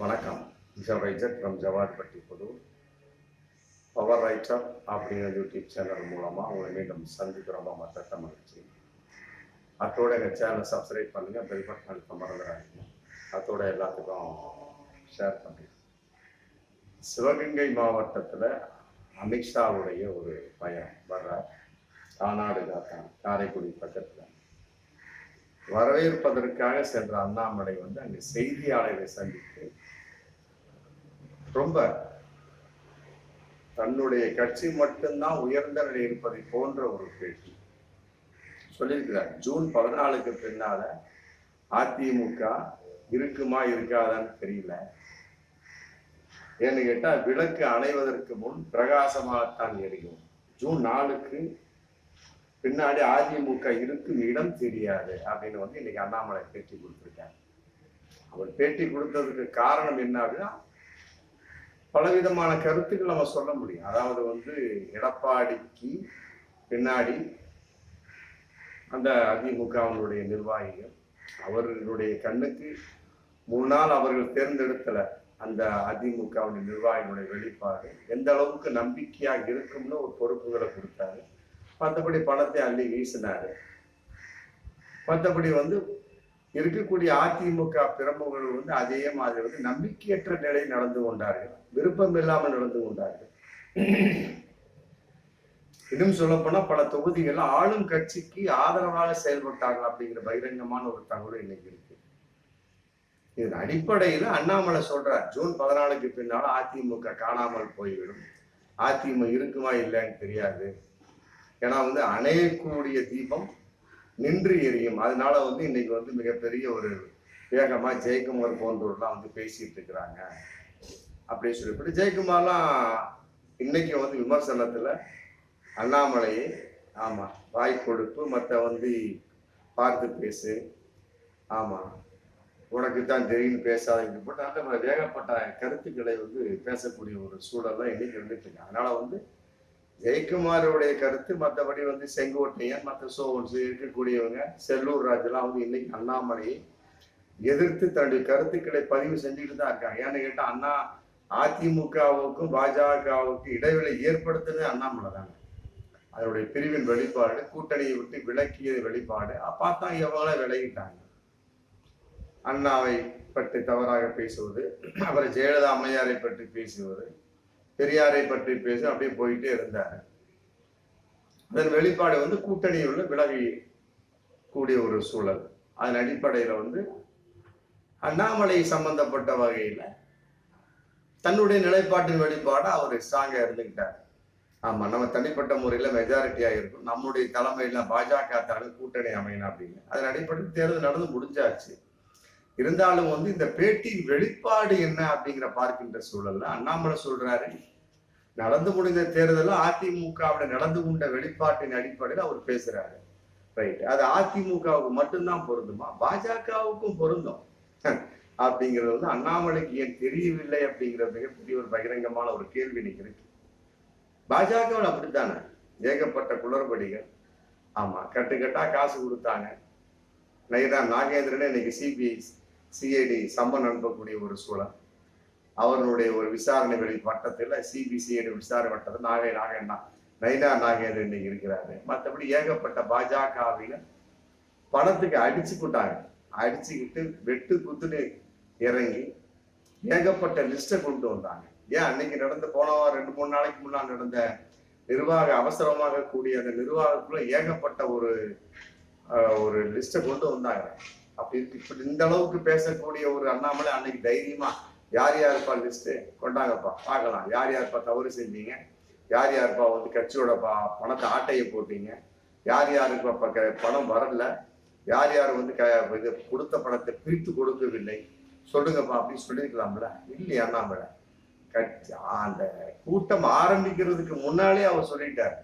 வணக்கம். Writer from Javarpatti Puthur. Power writer அப்படிங்கிற YouTube channel மூலமாக உங்களை மீண்டும் சந்திக்கிறோம். மற்ற மகிழ்ச்சி. அதோட எங்கள் சேனலை சப்ஸ்கிரைப் பண்ணுங்கள், பெல் பட்டன் அழுத்த மறந்துடாதீங்க. அதோட எல்லாத்துக்கும் ஷேர் பண்ணுங்க. சிவகங்கை மாவட்டத்தில் அமித்ஷாவுடைய ஒரு பையன் வர்றார். கானாடு காத்தான், காரைக்குடி பக்கத்தில். வரவேற்பதற்காக சென்ற அண்ணாமலை அங்கே செய்தியாளரை சந்தித்து ரொம்ப தன்னுடைய கட்சி மட்டும்தான் உயர்ந்த நிலை இருப்பதை போன்ற ஒரு பேட்டி சொல்லியிருக்கிறார். ஜூன் 14க்கு பின்னால அதிமுக இருக்குமா இருக்காதான்னு தெரியல. ஏன்னு கேட்டா விளக்கு அணைவதற்கு முன் பிரகாசமாகத்தான் எரியும். ஜூன் 4க்கு பின்னாடி அதிமுக இருக்கும் இடம் தெரியாது அப்படின்னு இன்னைக்கு அண்ணாமலை பேட்டி கொடுத்திருக்காங்க. அவர் பேட்டி கொடுத்ததுக்கு காரணம் என்ன அப்படின்னா, பலவிதமான கருத்துக்கள் நம்ம சொல்ல முடியும். அதாவது எடப்பாடிக்கு பின்னாடி அந்த அதிமுகவினுடைய நிர்வாகிகள் அவர்களுடைய கண்ணுக்கு முன்னால் அவர்கள் தேர்ந்தெடுத்தல அந்த அதிமுகவினுடைய நிர்வாகிகளுடைய வெளிப்பாடு எந்த அளவுக்கு நம்பிக்கையாக இருக்கும்னு ஒரு பொறுப்புகளை கொடுத்தாரு. மற்றபடி பணத்தை அள்ளி வீசினாரு. மற்றபடி இருக்கக்கூடிய அதிமுக பிரமுகர்கள் அதே மாதிரி நம்பிக்கையற்ற நிலை நடந்து கொண்டார்கள், விருப்பம் இல்லாமல் நடந்து கொண்டார்கள். இன்னும் சொல்லப்போனா பல தொகுதிகள் ஆளும் கட்சிக்கு ஆதரவாக செயல்பட்டார்கள் அப்படிங்கிற பகிரங்கமான ஒரு தகவல் இன்னைக்கு இருக்கு. இதன் அடிப்படையில் அண்ணாமலை சொல்றார், ஜூன் 14க்கு பின்னால அதிமுக காணாமல் போய்விடும், அதிமுக இருக்குமா இல்லைன்னு தெரியாது. ஏன்னா அணையக்கூடிய தீபம் நின்று எரியும். அதனால இன்னைக்கு மிகப்பெரிய ஒரு வேகமா ஜெயக்குமார் போன்றவர்லாம் பேசிட்டு இருக்கிறாங்க அப்படின்னு சொல்லிவிட்டு ஜெயக்குமார்லாம் இன்னைக்கு விமர்சனத்துல அண்ணாமலையை ஆமா வாய் கொடுப்பு மற்ற பார்த்து பேசு, ஆமா உனக்கு தான் தெரியும் பேசாதீங்க போட்டு அந்த வேகப்பட்ட கருத்துக்களை பேசக்கூடிய ஒரு சூழல்லாம் இன்னைக்கு இருந்துட்டு இருக்கு. அதனால ஜெயக்குமாரோடைய கருத்து மற்றபடி செங்கோட்டையன் மற்ற சோன்ஸ் இருக்கக்கூடியவங்க செல்லூர் ராஜெல்லாம் இன்னைக்கு அண்ணாமலையை எதிர்த்து தன்னுடைய கருத்துக்களை பதிவு செஞ்சுக்கிட்டு தான் இருக்காங்க. ஏன்னு கேட்டா அதிமுகவுக்கும் பாஜகவுக்கும் இடைவெளி ஏற்படுத்துறது அண்ணாமலை தாங்க. அதனுடைய பிரிவின் வெளிப்பாடு, கூட்டணியை விட்டு விலக்கிய வெளிப்பாடு பார்த்தா எவ்வளவு விலகிட்டாங்க. அண்ணாவை பற்றி தவறாக பேசுவது, அவரை ஜெயலலிதா அம்மையாரை பற்றி பேசுவது, பெரியாரை பற்றி பேச அப்படியே போயிட்டே இருந்தாரு. அதன் வெளிப்பாடு கூட்டணியுள்ள விலகி கூடிய ஒரு சூழல். அதன் அடிப்படையில அண்ணாமலை சம்பந்தப்பட்ட வகையில தன்னுடைய நிலைப்பாட்டின் வெளிப்பாடு அவர் ஸ்ட்ராங்கா இருந்துகிட்டார். ஆமா, நம்ம தனிப்பட்ட முறையில மெஜாரிட்டியா இருக்கும், நம்முடைய தலைமையில பாஜக தலைமை கூட்டணி அமையணும் அப்படின்னு. அதன் அடிப்படையில் தேர்தல் நடந்து முடிஞ்சாச்சு. இருந்தாலும் இந்த பேட்டியின் வெளிப்பாடு என்ன அப்படிங்கிற பார்க்கின்ற சூழல்ல அண்ணாமலை சொல்றாரு, நடந்து முடிந்த தேர்தலில் அதிமுகவுடைய நடந்து கொண்ட வெளிப்பாட்டின் அடிப்படையில் அவர் பேசுறாரு. ரைட், அது அதிமுகவுக்கு மட்டும்தான் பொருந்துமா, பாஜகவுக்கும் பொருந்தும் அப்படிங்கிறது அண்ணாமலைக்கு ஏன் தெரியவில்லை அப்படிங்கிற மிகப்பெரிய ஒரு பகிரங்கமான ஒரு கேள்வி இன்னைக்கு இருக்கு. பாஜகவில் அப்படித்தானே ஏகப்பட்ட குளறுபடிகள். ஆமா, கட்டுக்கட்டா காசு கொடுத்தாங்க. நைரா நாகேந்திரனே இன்னைக்கு சிபிஐ சிஐடி சம்மன் அனுப்பக்கூடிய ஒரு சூழல். அவர்களுடைய ஒரு விசாரணை வெளிப்பட்டத்தில் சிபிசிஐடி விசாரணை வட்டத்தில் நைனா நாகேந்திரன் இன்னைக்கு இருக்கிறாரு. மற்றபடி ஏகப்பட்ட பாஜகவில பணத்துக்கு அடிச்சு போட்டாங்க. அடிச்சுக்கிட்டு வெட்டு குத்துன்னு இறங்கி ஏகப்பட்ட லிஸ்ட்டை கொண்டு வந்தாங்க. ஏன் அன்னைக்கு நடந்த போன 2-3 நாளைக்கு முன்னால் நடந்த நிர்வாக அவசரமாக கூடிய அந்த நிர்வாகத்துக்குள்ள ஏகப்பட்ட ஒரு லிஸ்ட்டை கொண்டு வந்தாங்க. அப்படி இப்படி இந்த அளவுக்கு பேசக்கூடிய ஒரு அண்ணாமலை அன்னைக்கு தைரியமா யார் யாருப்பா லிஸ்ட்டு கொண்டாங்கப்பா பார்க்கலாம், யார் யாருப்பா தவறு செஞ்சீங்க, யார் யாருப்பா கட்சியோட பணத்தை ஆட்டையை போட்டீங்க, யார் யாருப்பா பணம் வரல, யார் யார் இது கொடுத்த பணத்தை பிரித்து கொடுக்கவில்லை சொல்லுங்கப்பா அப்படின்னு சொல்லியிருக்கலாம்ல. இல்லையா அண்ணாமலை அந்த கூட்டம் ஆரம்பிக்கிறதுக்கு முன்னாலே அவர் சொல்லிட்டார்,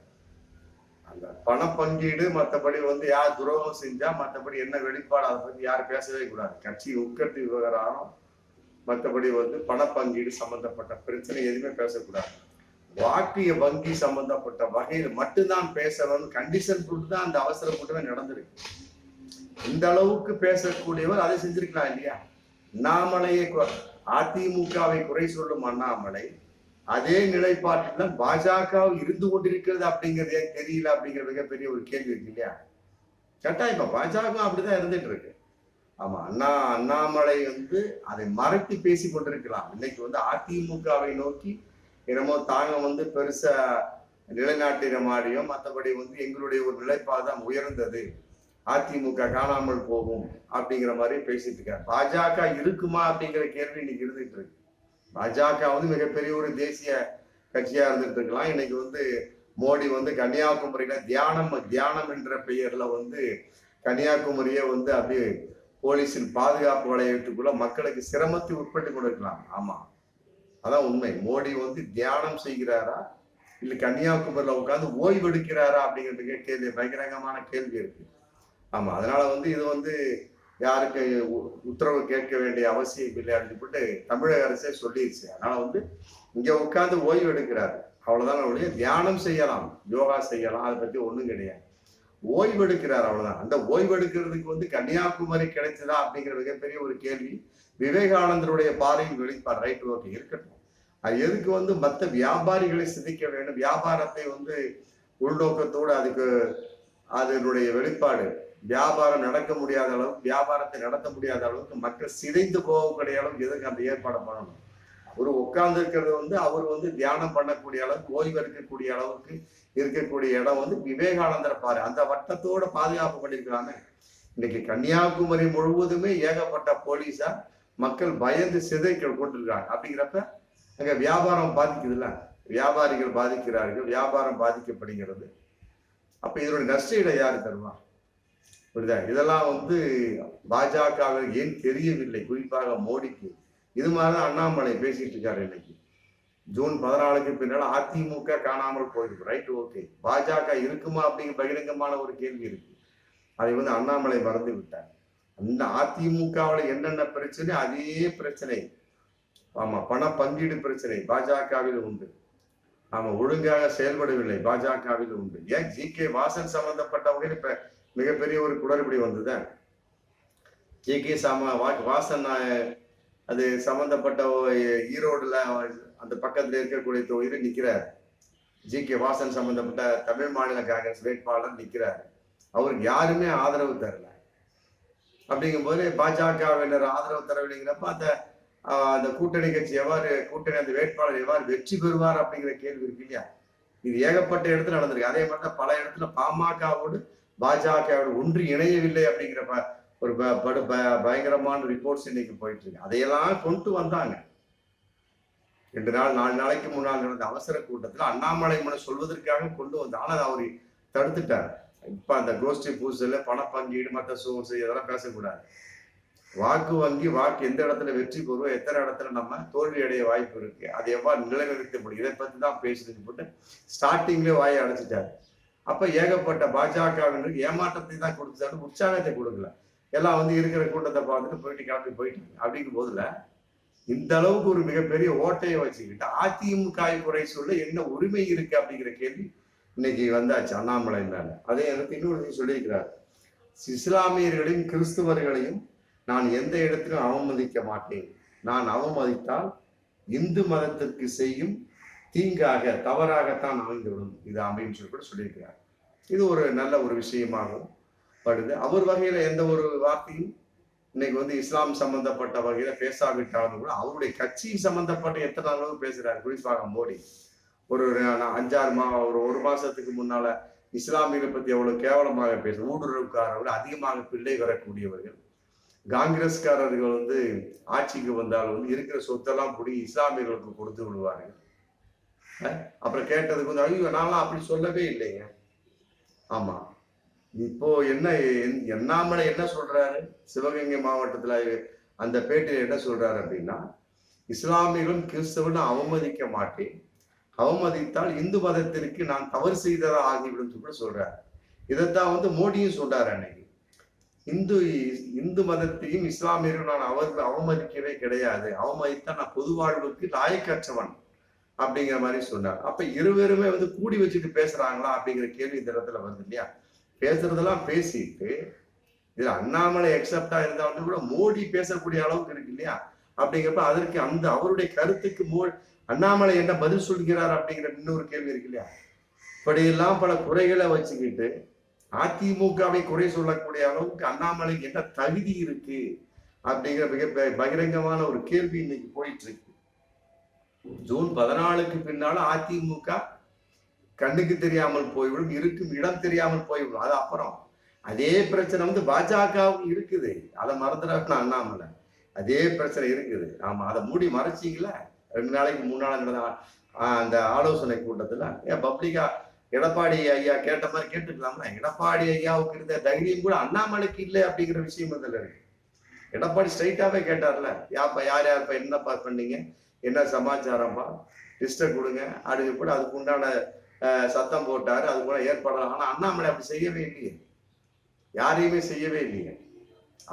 அந்த பண பங்கீடு மற்றபடி யார் துரோகம் செஞ்சா மற்றபடி என்ன வெளிப்பாடு அதை பத்தி யாரும் பேசவே கூடாது. கட்சி உட்கட்டு விவகாரம் மற்றபடி பண பங்கீடு சம்பந்தப்பட்ட பிரச்சனை எதுவுமே பேசக்கூடாது. வாக்கிய வங்கி சம்பந்தப்பட்ட வகையில் மட்டும்தான் பேசணும் கண்டிஷன் கொடுத்து தான் அந்த அவசர கூட்டமே நடந்திருக்கு. இந்த அளவுக்கு பேசக்கூடியவர் அதை செஞ்சிருக்கலாம் இல்லையா? அண்ணாமலையை அதிமுகவை குறை சொல்லும் அண்ணாமலை அதே நிலைப்பாட்டில் பாஜக இருந்து கொண்டிருக்கிறது அப்படிங்கிறது தெரியல அப்படிங்கிற மிகப்பெரிய ஒரு கேள்வி இருக்கு இல்லையா. கட்டாயமா பாஜக அப்படிதான் இருந்துட்டு இருக்கு. ஆமா, அண்ணாமலை அதை மறைத்து பேசி கொண்டிருக்கலாம். இன்னைக்கு அதிமுகவை நோக்கி என்னமோ தாங்க பெருசா நிலைநாட்டின மாதிரியும், மற்றபடி எங்களுடைய ஒரு நிலைப்பாதான் உயர்ந்தது, அதிமுக காணாமல் போகும் அப்படிங்கிற மாதிரி பேசிட்டு இருக்காரு. பாஜக இருக்குமா அப்படிங்கிற கேள்வி இன்னைக்கு இருந்துட்டு இருக்கு. பாஜக மிகப்பெரிய ஒரு தேசிய கட்சியா இருந்துட்டு இருக்கலாம். இன்னைக்கு மோடி கன்னியாகுமரியில தியானம் என்ற பெயர்ல கன்னியாகுமரியை அப்படியே போலீஸின் பாதுகாப்பு வளையத்துக்குள்ள மக்களுக்கு சிரமத்தை உட்பட்டு கொடுக்கலாம். ஆமா, அதான் உண்மை. மோடி தியானம் செய்கிறாரா இல்ல கன்னியாகுமரியில உட்கார்ந்து ஓய்வு எடுக்கிறாரா அப்படிங்கிறதுக்கு கேள்வி, பகிரங்கமான கேள்வி இருக்கு. ஆமா, அதனால இது யாருக்கு உத்தரவு கேட்க வேண்டிய அவசியம் இல்லை அப்படின்னு சொல்லிட்டு தமிழக அரசே சொல்லிடுச்சு. அதனால இங்க உட்கார்ந்து ஓய்வு எடுக்கிறாரு, அவ்வளவுதான். அவருடைய தியானம் செய்யலாம், யோகா செய்யலாம், அதை பத்தி ஒண்ணும் கிடையாது. ஓய்வு எடுக்கிறார், அவ்வளவுதான். அந்த ஓய்வு எடுக்கிறதுக்கு கன்னியாகுமரி கிடைச்சதா அப்படிங்கிற மிகப்பெரிய ஒரு கேள்வி விவேகானந்தருடைய பாறையின் வெளிப்பாடு. ரைட், ஓகே, இருக்கட்டும். அது எதுக்கு மற்ற வியாபாரிகளை சிதைக்க வேண்டும்? வியாபாரத்தை உள்நோக்கத்தோடு அதுக்கு அதனுடைய வெளிப்பாடு வியாபாரம் நடக்க முடியாத அளவுக்கு, வியாபாரத்தை நடத்த முடியாத அளவுக்கு, மக்கள் சிதைந்து போகக்கூடிய அளவுக்கு எதுக்கு அந்த ஏற்பாடு பண்ணணும்? ஒரு உட்கார்ந்து இருக்கிறது அவர் தியானம் பண்ணக்கூடிய அளவுக்கு, ஓய்வு இருக்கக்கூடிய அளவுக்கு இருக்கக்கூடிய இடம் விவேகானந்தர் பாரு, அந்த வட்டத்தோட பாதுகாப்பு பண்ணிருக்கிறாங்க. இன்னைக்கு கன்னியாகுமரி முழுவதுமே ஏகப்பட்ட போலீஸா மக்கள் பயந்து சிதைக்க கொண்டிருக்காங்க. அப்படிங்கிறப்ப அங்க வியாபாரம் பாதிக்குதுல்ல, வியாபாரிகள் பாதிக்கிறார்கள், வியாபாரம் பாதிக்கப்படுகிறது. அப்ப இதனுடைய நஷ்டஈடை யாரு தருவா? புரியுதா? இதெல்லாம் பாஜகவிற்கு ஏன் தெரியவில்லை, குறிப்பாக மோடிக்கு. இது மாதிரிதான் அண்ணாமலை பேசிட்டு இருக்காரு. இன்னைக்கு ஜூன் 14க்கு பின்னால அதிமுக காணாமல் போயிருக்கு. Right, okay. பாஜக இருக்குமா அப்படிங்கிற பகிரங்கமான ஒரு கேள்வி இருக்கு. அதை அண்ணாமலை மறந்து விட்டார். அந்த அதிமுகவில் என்னென்ன பிரச்சனை, அதே பிரச்சனை, ஆமா, பண பங்கீடு பிரச்சனை பாஜகவில் உண்டு. ஆமா, ஒழுங்காக செயல்படவில்லை பாஜகவில் உண்டு. ஏன் ஜி.கே. வாசன் சம்பந்தப்பட்டவங்க இப்ப மிகப்பெரிய ஒரு குளறுபடி வந்தது. ஜி.கே. வாசன் அது சம்பந்தப்பட்ட ஈரோடுல அந்த பக்கத்துல இருக்கக்கூடிய தொகுதியில் நிக்கிறார். ஜி.கே. வாசன் சம்பந்தப்பட்ட தமிழ் மாநில காங்கிரஸ் வேட்பாளர் நிக்கிறார். அவருக்கு யாருமே ஆதரவு தரல. அப்படிங்கும்போது பாஜகவினர் ஆதரவு தரவில்லைங்கிறப்ப அந்த கூட்டணி கட்சி கூட்டணி அந்த வேட்பாளர் எவ்வாறு வெற்றி பெறுவார் அப்படிங்கிற கேள்வி இருக்கு இல்லையா. இது ஏகப்பட்ட இடத்துல நடந்திருக்கு. அதே மாதிரி தான் பல இடத்துல பாமகவோடு பாஜகவோடு ஒன்று இணையவில்லை அப்படிங்கிற ஒரு பயங்கரமான ரிப்போர்ட்ஸ் இன்னைக்கு போயிட்டு இருக்கு. அதையெல்லாம் கொண்டு வந்தாங்க. 2 நாள் 4 நாளைக்கு முன்னால் நடந்த அவசர கூட்டத்தில் அண்ணாமலை சொல்வதற்காக கொண்டு வந்தாங்க. ஆனால் அவர் தடுத்துட்டார். இப்ப அந்த கோஷ்டி பூசல, பண பங்கீடு, மற்ற சோர்ஸ் இதெல்லாம் பேசக்கூடாது. வாக்கு வங்கி, வாக்கு எந்த இடத்துல வெற்றி பெறுவோம், எத்தனை இடத்துல நம்ம தோல்வி அடைய வாய்ப்பு இருக்கு, அதை எவ்வாறு நிலைநிறுத்த முடியும், இதை பத்தி தான் பேசுறது போட்டு ஸ்டார்டிங்லேயே வாயை அடைச்சிட்டாரு. அப்ப ஏகப்பட்ட பாஜகவினருக்கு ஏமாற்றத்தை தான் கொடுத்தாரு, உற்சாகத்தை கொடுக்கல. எல்லாம் இருக்கிற கூட்டத்தை பார்த்துட்டு கிளம்பி போயிட்டு அப்படிங்கும் போதுல இந்த அளவுக்கு ஒரு மிகப்பெரிய ஓட்டையை வச்சுக்கிட்டு அதிமுக குறை சொல்ல என்ன உரிமை இருக்கு அப்படிங்கிற கேள்வி இன்னைக்கு வந்தாச்சு அண்ணாமலை மேல. அதே எனக்கு இன்னொரு சொல்லியிருக்கிறார், இஸ்லாமியர்களையும் கிறிஸ்துவர்களையும் நான் எந்த இடத்திலும் அவமதிக்க மாட்டேன். நான் அவமதித்தால் இந்து மதத்திற்கு செய்யும் தீங்காக, தவறாகத்தான் அமைந்துவிடும் இது அமைன்னு சொல்லி கூட சொல்லியிருக்கிறார். இது ஒரு நல்ல ஒரு விஷயமாகவும் படுது. அவர் வகையில எந்த ஒரு வார்த்தையும் இன்னைக்கு இஸ்லாம் சம்பந்தப்பட்ட வகையில பேசாவிட்டாலும் கூட அவருடைய கட்சி சம்பந்தப்பட்ட எத்தனை அளவு பேசுறாரு. குறிப்பாக மோடி ஒரு 5-6 ஒரு மாசத்துக்கு முன்னால இஸ்லாமியர்களை பத்தி எவ்வளவு கேவலமாக பேச, ஊடுருவுக்காரர்கள் அதிகமாக பிள்ளை வரக்கூடியவர்கள், காங்கிரஸ்காரர்கள் ஆட்சிக்கு வந்தாலும் இருக்கிற சொத்தெல்லாம் பிடி இஸ்லாமியர்களுக்கு கொடுத்து விடுவார்கள். அப்புறம் கேட்டதுக்கு ஐயோ நான்லாம் அப்படி சொல்லவே இல்லைங்க. ஆமா, இப்போ அண்ணாமலை என்ன சொல்றாரு, சிவகங்கை மாவட்டத்துல அந்த பேட்டியில என்ன சொல்றாரு அப்படின்னா, இஸ்லாமியர்களும் கிறிஸ்தவர்களும் அவமதிக்க மாட்டேன், அவமதித்தால் இந்து மதத்திற்கு நான் தவறு செய்ததா ஆகிவிடும் கூட சொல்றாரு. இதைத்தான் மோடியும் சொல்றாரு அன்னைக்கு. இந்து மதத்தையும் இஸ்லாமியர்களும் நான் அவமதிக்கவே கிடையாது, அவமதித்தா நான் பொது வாழ்வுக்கு லாயக்கற்றவன் அப்படிங்கிற மாதிரி சொன்னார். அப்ப இருவருமே கூடி வச்சுட்டு பேசுறாங்களா அப்படிங்கிற கேள்வி இந்த இடத்துல வருது இல்லையா. பேசுறதெல்லாம் பேசிட்டு இதுல அண்ணாமலை எக்ஸப்டா இருந்தா கூட மோடி பேசக்கூடிய அளவுக்கு இருக்கு இல்லையா. அப்படிங்கிறப்ப அதற்கு அந்த அவருடைய கருத்துக்கு அண்ணாமலை என்ன பதில் சொல்கிறார் அப்படிங்கிற இன்னொரு கேள்வி இருக்கு இல்லையா? இப்படியெல்லாம் பல குறைகளை வச்சுக்கிட்டு அதிமுகவை குறை சொல்லக்கூடிய அளவுக்கு அண்ணாமலைக்கு என்ன தகுதி இருக்கு அப்படிங்கிற மிக பகிரங்கமான ஒரு கேள்வி இன்னைக்கு போயிட்டு இருக்கு. ஜூன் 14க்கு பின்னால அதிமுக கண்ணுக்கு தெரியாமல் போய்விடும், இருக்கும் இடம் தெரியாமல் போய்விடும். அது அப்புறம் அதே பிரச்சனை பாஜகவுக்கு இருக்குது, அதை மறந்துடாம அண்ணாமலை அதே பிரச்சனை இருக்குது. ஆமா, அதை மூடி மறைச்சிங்களா 2 நாளைக்கு முன்னால நடந்த அந்த ஆலோசனை கூட்டத்துல ஏன் பப்ளிக்கா எடப்பாடி ஐயா கேட்ட மாதிரி கேட்டுக்கலாம்ல? எடப்பாடி ஐயாவுக்கு இருந்த தைரியம் கூட அண்ணாமலைக்கு இல்லை அப்படிங்கிற விஷயம் இதுல இருக்கு. எடப்பாடி ஸ்ட்ரைட்டாவே கேட்டார்ல, யாப்பா யார் யாருப்பா என்னப்பா பண்ணீங்க, என்ன சமாச்சாரம்ப்பா, லிஸ்ட்டை கொடுங்க அப்படி கூட அதுக்கு உண்டான சத்தம் போட்டாரு, அது கூட ஏற்பாடலாம். ஆனா அண்ணாமலை அப்படி செய்யவே இல்லையே, யாரையுமே செய்யவே இல்லையே.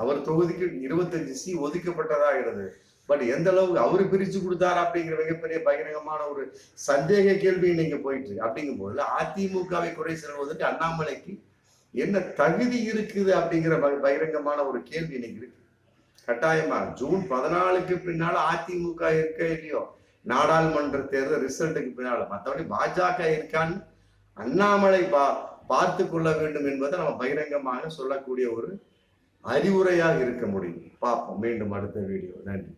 அவர் தொகுதிக்கு 25 ஒதுக்கப்பட்டதா இருந்தது. பட் எந்த அளவுக்கு அவரு பிரிச்சு கொடுத்தாரு அப்படிங்கிற மிகப்பெரிய பகிரங்கமான ஒரு சந்தேக கேள்வி இன்னைக்கு போயிட்டு இருக்கு. அப்படிங்கும் போது அதிமுகவை குறை சொல்வதற்கு அண்ணாமலைக்கு என்ன தகுதி இருக்குது அப்படிங்கிற பகிரங்கமான ஒரு கேள்வி இன்னைக்கு இருக்கு. கட்டாயமா ஜூன் 14க்கு பின்னால அதிமுக இருக்க இல்லையோ, நாடாளுமன்ற தேர்தல் ரிசல்ட்டுக்கு பின்னால, மற்றபடி பாஜக இருக்கான்னு அண்ணாமலை பார்த்து கொள்ள வேண்டும் என்பதை நம்ம பகிரங்கமாக சொல்லக்கூடிய ஒரு அறிவுரையாக இருக்க முடியும். பார்ப்போம் மீண்டும் அடுத்த வீடியோ. நன்றி.